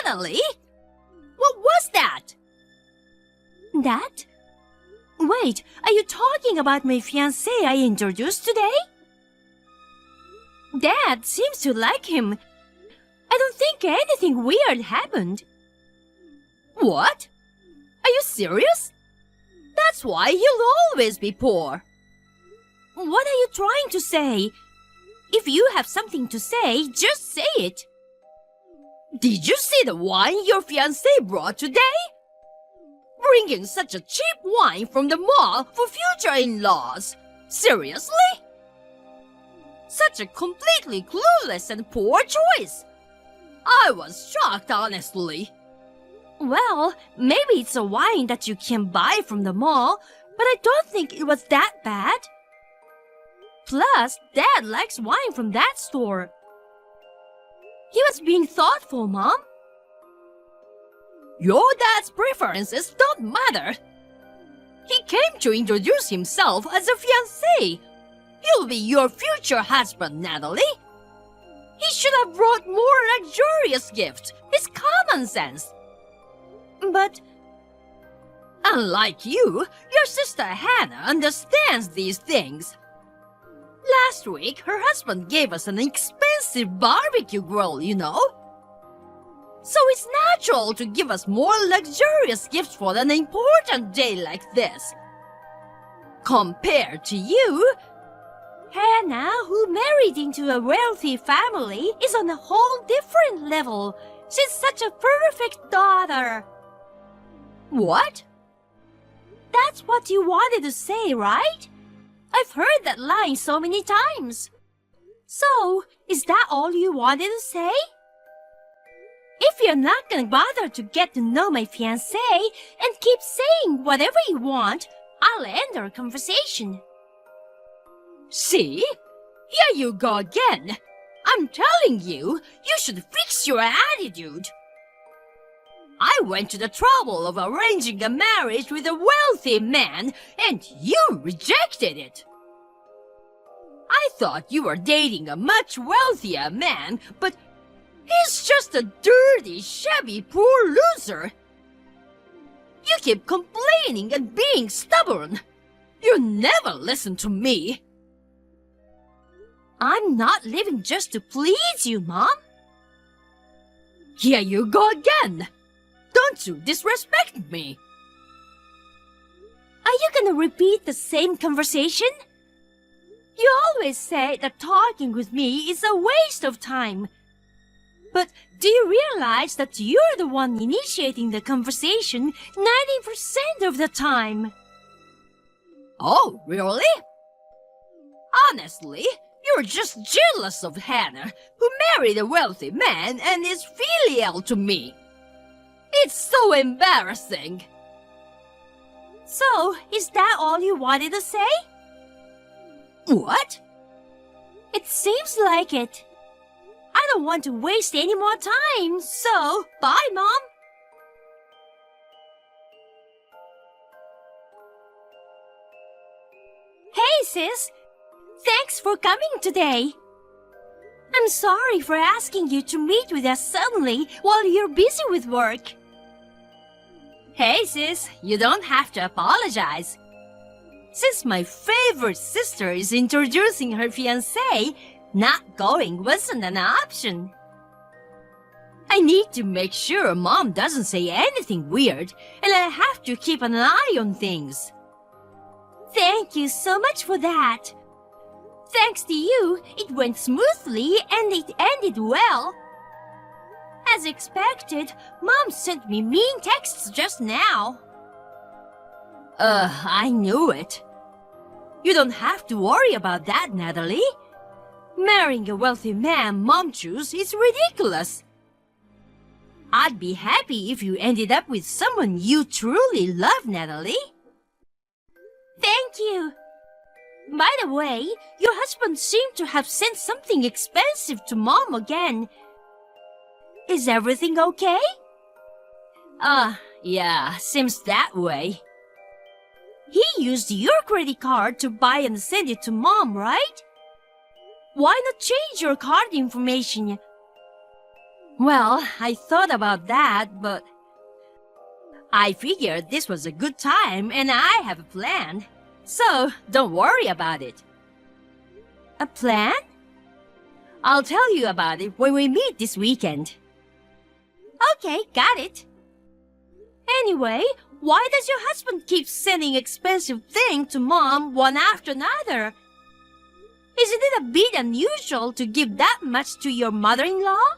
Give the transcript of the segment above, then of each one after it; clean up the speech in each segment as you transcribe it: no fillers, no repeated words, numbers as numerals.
Natalie? What was that? That? Wait, are you talking about my fiancé I introduced today? Dad seems to like him. I don't think anything weird happened. What? Are you serious? That's why he'll always be poor. What are you trying to say? If you have something to say, just say it. Did you see the wine your fiancé brought today? Bringing such a cheap wine from the mall for future in-laws. Seriously? Such a completely clueless and poor choice. I was shocked, honestly. Well, maybe it's a wine that you can buy from the mall, but I don't think it was that bad. Plus, Dad likes wine from that store. He was being thoughtful, Mom. Your dad's preferences don't matter. He came to introduce himself as a fiancé. He'll be your future husband, Natalie. He should have brought more luxurious gifts. It's common sense. But unlike you, your sister Hannah understands these things. Last week, her husband gave us an expensive barbecue grill, you know. So it's natural to give us more luxurious gifts for an important day like this. Compared to you, Hannah, who married into a wealthy family, is on a whole different level. She's such a perfect daughter. What? That's what you wanted to say, right? I've heard that line so many times. So, is that all you wanted to say? If you're not gonna bother to get to know my fiancé and keep saying whatever you want, I'll end our conversation. See? Here you go again. I'm telling you, you should fix your attitude. I went to the trouble of arranging a marriage with a wealthy man, and you rejected it. I thought you were dating a much wealthier man, but he's just a dirty, shabby, poor loser. You keep complaining and being stubborn. You never listen to me. I'm not living just to please you, Mom. Here you go again. Don't you disrespect me. Are you gonna repeat the same conversation? You always say that talking with me is a waste of time. But do you realize that you're the one initiating the conversation 90% of the time? Oh, really? Honestly, you're just jealous of Hannah, who married a wealthy man and is filial to me. It's so embarrassing. So, is that all you wanted to say? What? It seems like it. I don't want to waste any more time, so bye, Mom. Hey, sis. Thanks for coming today. I'm sorry for asking you to meet with us suddenly while you're busy with work. Hey, sis, you don't have to apologize. Since my favorite sister is introducing her fiancé, not going wasn't an option. I need to make sure Mom doesn't say anything weird, and I have to keep an eye on things. Thank you so much for that. Thanks to you, it went smoothly and it ended well. As expected, Mom sent me mean texts just now. I knew it. You don't have to worry about that, Natalie. Marrying a wealthy man Mom chose is ridiculous. I'd be happy if you ended up with someone you truly love, Natalie. Thank you. By the way, your husband seemed to have sent something expensive to Mom again. Is everything okay? Yeah, seems that way. He used your credit card to buy and send it to Mom, right? Why not change your card information? Well, I thought about that, but I figured this was a good time and I have a plan. So, don't worry about it. A plan? I'll tell you about it when we meet this weekend. Okay, got it. Anyway, why does your husband keep sending expensive things to Mom one after another? Isn't it a bit unusual to give that much to your mother-in-law?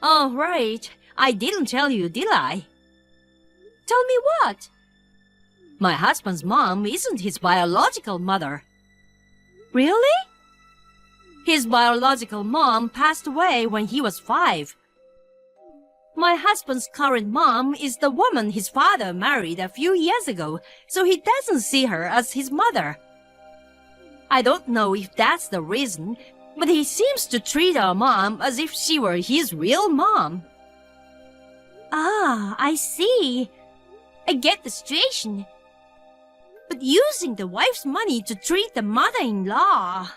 Oh, right. I didn't tell you, did I? Tell me what? My husband's mom isn't his biological mother. Really? His biological mom passed away when he was 5. My husband's current mom is the woman his father married a few years ago, so he doesn't see her as his mother. I don't know if that's the reason, but he seems to treat our mom as if she were his real mom. Ah, I see. I get the situation. But using the wife's money to treat the mother-in-law...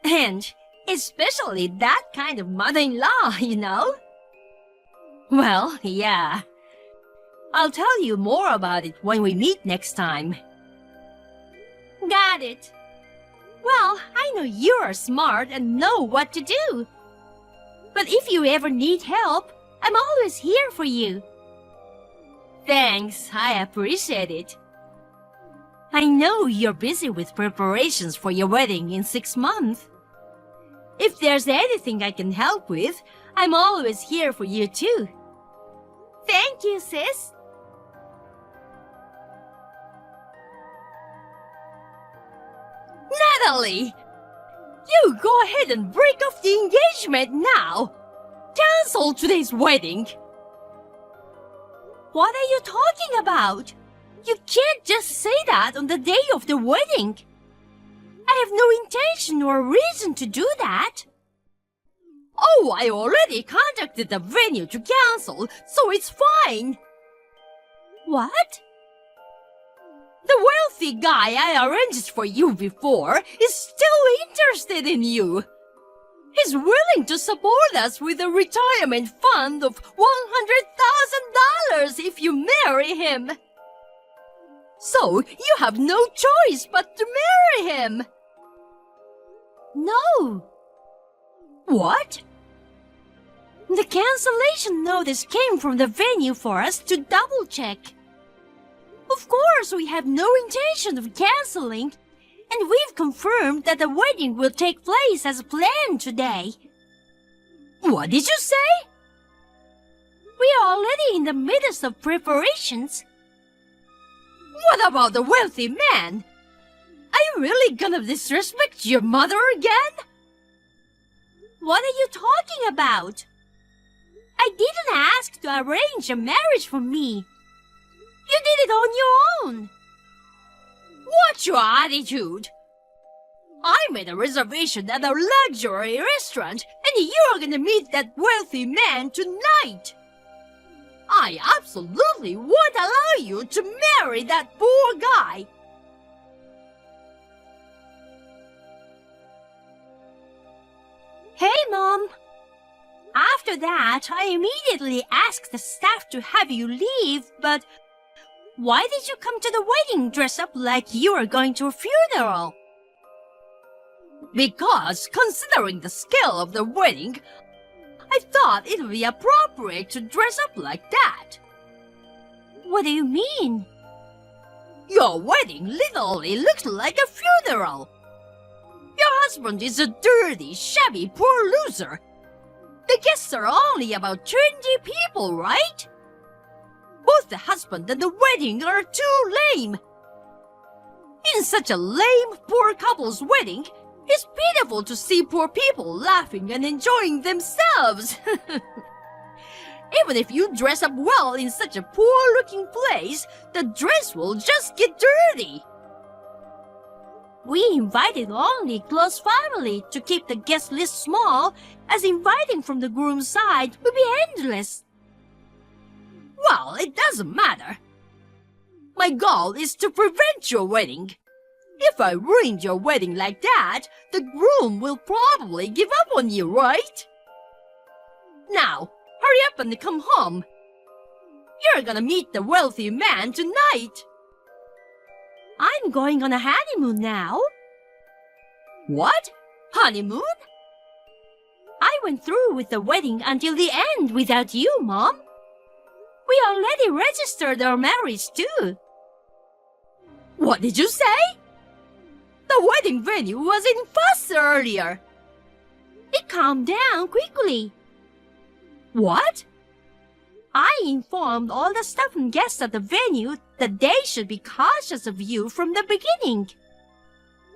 And especially that kind of mother-in-law, you know? Well, yeah. I'll tell you more about it when we meet next time. Got it. Well, I know you're smart and know what to do. But if you ever need help, I'm always here for you. Thanks, I appreciate it. I know you're busy with preparations for your wedding in 6 months. If there's anything I can help with, I'm always here for you too. Thank you, sis. Natalie! You go ahead and break off the engagement now! Cancel today's wedding! What are you talking about? You can't just say that on the day of the wedding. I have no intention or reason to do that. Oh, I already contacted the venue to cancel, so it's fine. What? The wealthy guy I arranged for you before is still interested in you. He's willing to support us with a retirement fund of $100,000 if you marry him. So you have no choice but to marry him. No. What? The cancellation notice came from the venue for us to double-check. Of course, we have no intention of canceling, and we've confirmed that the wedding will take place as planned today. What did you say? We are already in the midst of preparations. What about the wealthy man? Are you really gonna disrespect your mother again? What are you talking about? I didn't ask to arrange a marriage for me. You did it on your own. What's your attitude? I made a reservation at a luxury restaurant and you're gonna meet that wealthy man tonight. I absolutely won't allow you to marry that poor guy. Hey, Mom. After that, I immediately asked the staff to have you leave, but why did you come to the wedding dressed up like you were going to a funeral? Because, considering the scale of the wedding, I thought it would be appropriate to dress up like that. What do you mean? Your wedding literally looks like a funeral. Your husband is a dirty, shabby, poor loser. The guests are only about 20 people, right? Both the husband and the wedding are too lame. In such a lame, poor couple's wedding, it's pitiful to see poor people laughing and enjoying themselves. Even if you dress up well in such a poor-looking place, the dress will just get dirty. We invited only close family to keep the guest list small, as inviting from the groom's side would be endless. Well, it doesn't matter. My goal is to prevent your wedding. If I ruined your wedding like that, the groom will probably give up on you, right? Now, hurry up and come home. You're gonna meet the wealthy man tonight. I'm going on a honeymoon now. What? Honeymoon? I went through with the wedding until the end without you, Mom. We already registered our marriage too. What did you say? The wedding venue was in fuss earlier. It calmed down quickly. What? I informed all the staff and guests at the venue that they should be cautious of you from the beginning.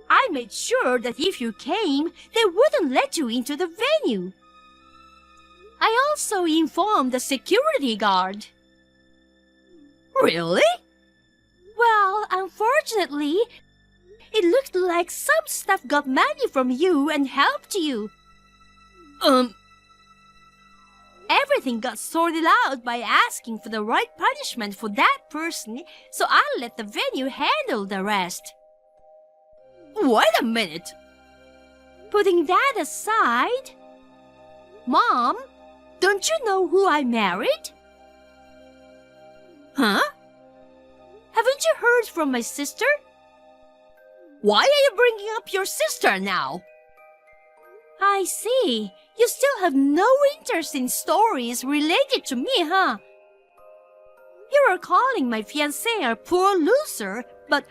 I made sure that if you came, they wouldn't let you into the venue. I also informed the security guard. Really? Well, unfortunately, it looked like some staff got money from you and helped you. Everything got sorted out by asking for the right punishment for that person, so I let the venue handle the rest. Wait a minute. Putting that aside, Mom, don't you know who I married? Huh? Haven't you heard from my sister? Why are you bringing up your sister now? I see. You still have no interest in stories related to me, huh? You are calling my fiancé a poor loser, but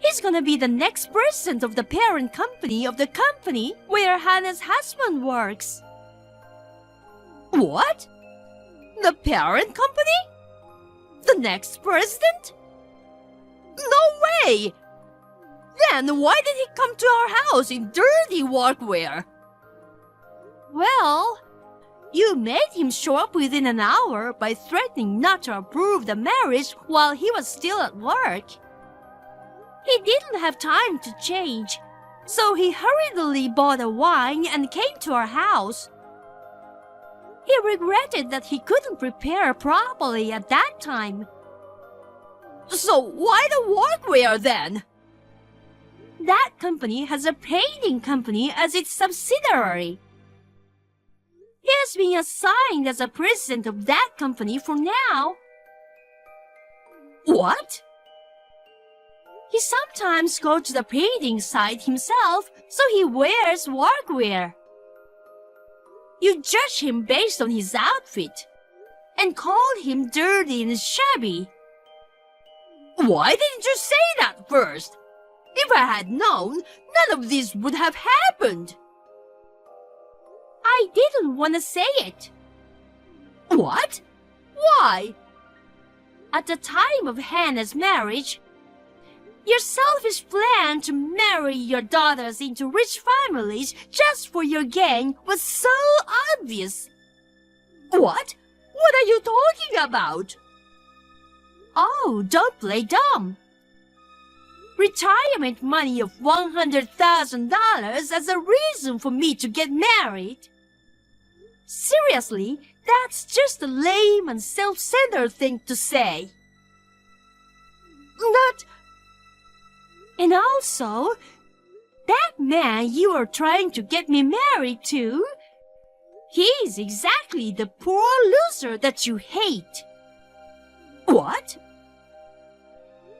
he's gonna be the next president of the parent company of the company where Hannah's husband works. What? The parent company? The next president? No way! Then why did he come to our house in dirty workwear? Well, you made him show up within an hour by threatening not to approve the marriage while he was still at work. He didn't have time to change, so he hurriedly bought a wine and came to our house. He regretted that he couldn't prepare properly at that time. So why the workwear then? That company has a painting company as its subsidiary. He has been assigned as a president of that company for now. What? He sometimes goes to the painting site himself, so he wears workwear. You judge him based on his outfit and call him dirty and shabby. Why didn't you say that first? If I had known, none of this would have happened. I didn't want to say it. What? Why? At the time of Hannah's marriage, your selfish plan to marry your daughters into rich families just for your gain was so obvious. What? What are you talking about? Oh, don't play dumb. Retirement money of $100,000 as a reason for me to get married? Seriously, that's just a lame and self-centered thing to say. And also, that man you are trying to get me married to, he's exactly the poor loser that you hate. What?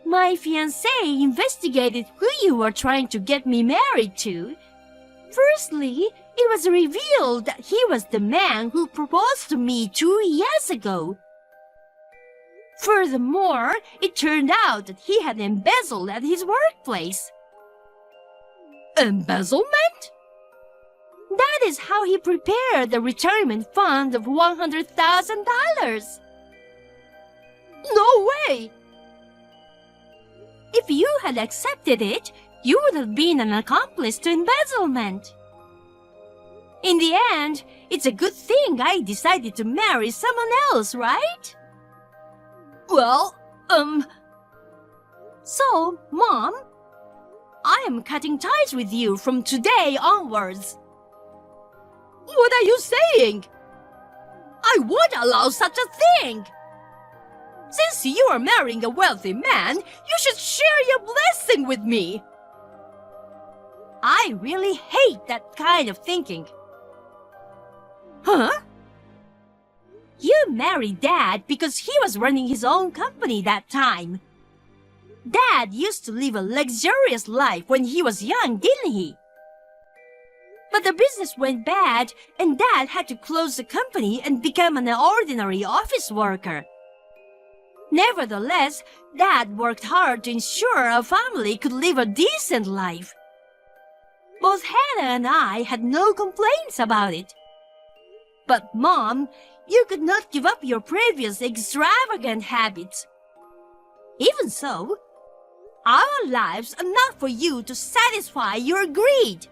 My fiancé investigated who you were trying to get me married to. Firstly, it was revealed that he was the man who proposed to me 2 years ago. Furthermore, it turned out that he had embezzled at his workplace. Embezzlement? That is how he prepared the retirement fund of $100,000. No way! If you had accepted it, you would have been an accomplice to embezzlement. In the end, it's a good thing I decided to marry someone else, right? Well, So, Mom, I am cutting ties with you from today onwards. What are you saying? I won't allow such a thing! Since you are marrying a wealthy man, you should share your blessing with me! I really hate that kind of thinking. Huh? couldn't marry Dad because he was running his own company that time. Dad used to live a luxurious life when he was young, didn't he? But the business went bad, and Dad had to close the company and become an ordinary office worker. Nevertheless, Dad worked hard to ensure our family could live a decent life. Both Hannah and I had no complaints about it. But Mom, you could not give up your previous extravagant habits. Even so, our lives are not for you to satisfy your greed.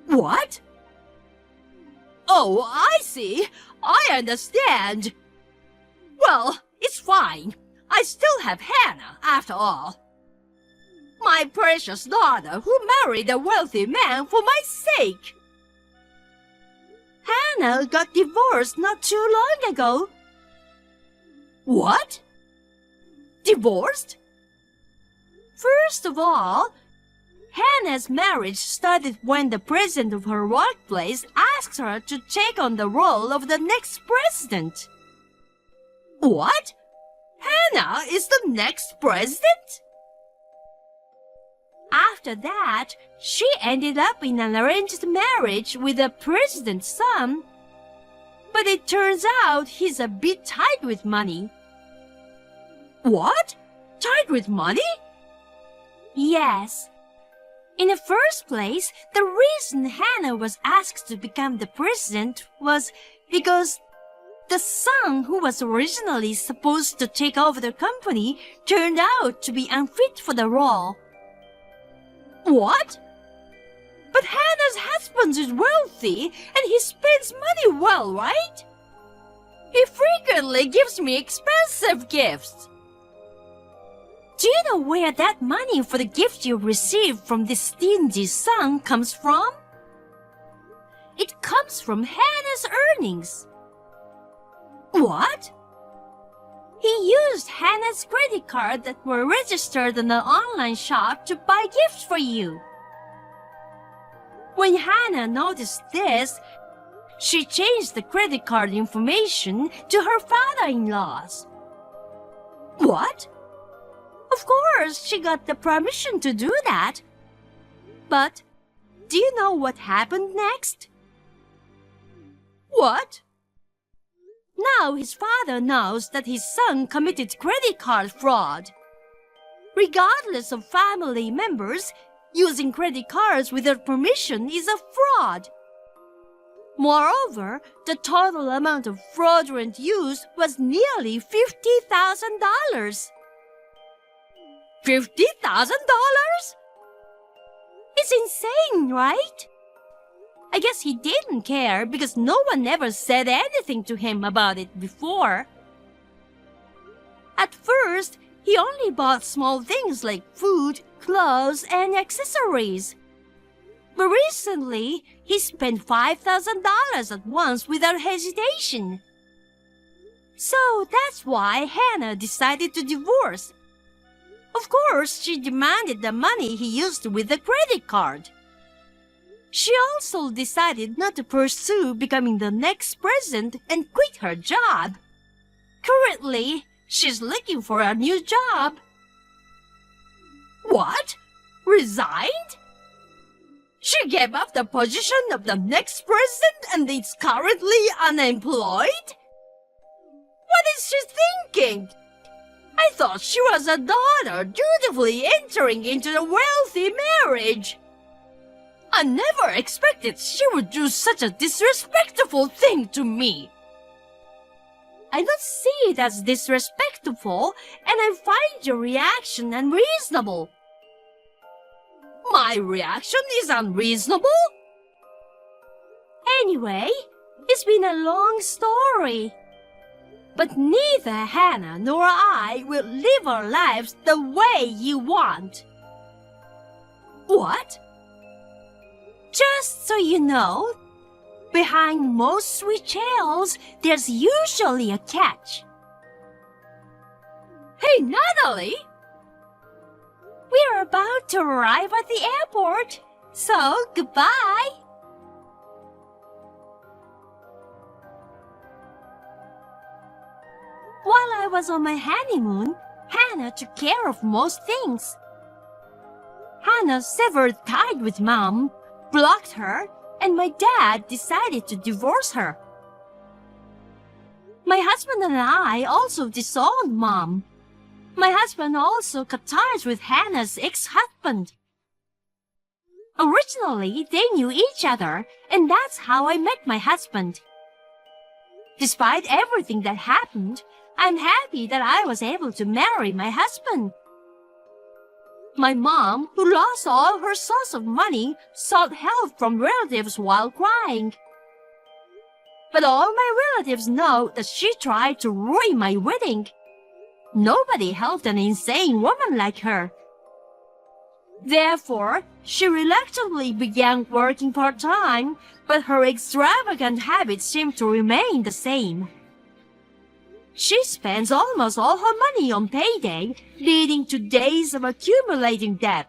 What? Oh, I see. I understand. Well, it's fine. I still have Hannah, after all. My precious daughter who married a wealthy man for my sake. Hannah got divorced not too long ago. What? Divorced? First of all, Hannah's marriage started when the president of her workplace asked her to take on the role of the next president. What? Hannah is the next president? After that, she ended up in an arranged marriage with the president's son. But it turns out he's a bit tight with money. What? Tight with money? Yes. In the first place, the reason Hannah was asked to become the president was because the son who was originally supposed to take over the company turned out to be unfit for the role. What? But Hannah's husband is wealthy and he spends money well, right? He frequently gives me expensive gifts. Do you know where that money for the gift you received from this stingy son comes from? It comes from Hannah's earnings. What? He used Hannah's credit card that were registered in an online shop to buy gifts for you. When Hannah noticed this, she changed the credit card information to her father-in-law's. What? Of course, she got the permission to do that. But do you know what happened next? What? Now his father knows that his son committed credit card fraud. Regardless of family members, using credit cards without permission is a fraud. Moreover, the total amount of fraudulent use was nearly $50,000. $50,000? It's insane, right? I guess he didn't care because no one ever said anything to him about it before. At first, he only bought small things like food, clothes, and accessories. But recently, he spent $5,000 at once without hesitation. So that's why Hannah decided to divorce. Of course, she demanded the money he used with the credit card. She also decided not to pursue becoming the next president and quit her job. Currently, she's looking for a new job. What? Resigned? She gave up the position of the next president and is currently unemployed? What is she thinking? I thought she was a daughter dutifully entering into a wealthy marriage. I never expected she would do such a disrespectful thing to me. I don't see it as disrespectful, and I find your reaction unreasonable. My reaction is unreasonable? Anyway, it's been a long story. But neither Hannah nor I will live our lives the way you want. What? Just so you know, behind most sweet tales, there's usually a catch. Hey, Natalie! We're about to arrive at the airport, so goodbye. While I was on my honeymoon, Hannah took care of most things. Hannah severed ties with Mom, blocked her, and my dad decided to divorce her. My husband and I also disowned Mom. My husband also cut ties with Hannah's ex-husband. Originally, they knew each other, and that's how I met my husband. Despite everything that happened, I'm happy that I was able to marry my husband. My mom, who lost all her source of money, sought help from relatives while crying. But all my relatives know that she tried to ruin my wedding. Nobody helped an insane woman like her. Therefore, she reluctantly began working part-time, but her extravagant habits seem to remain the same. She spends almost all her money on payday, leading to days of accumulating debt.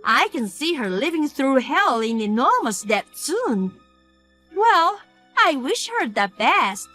I can see her living through hell in enormous debt soon. Well, I wish her the best.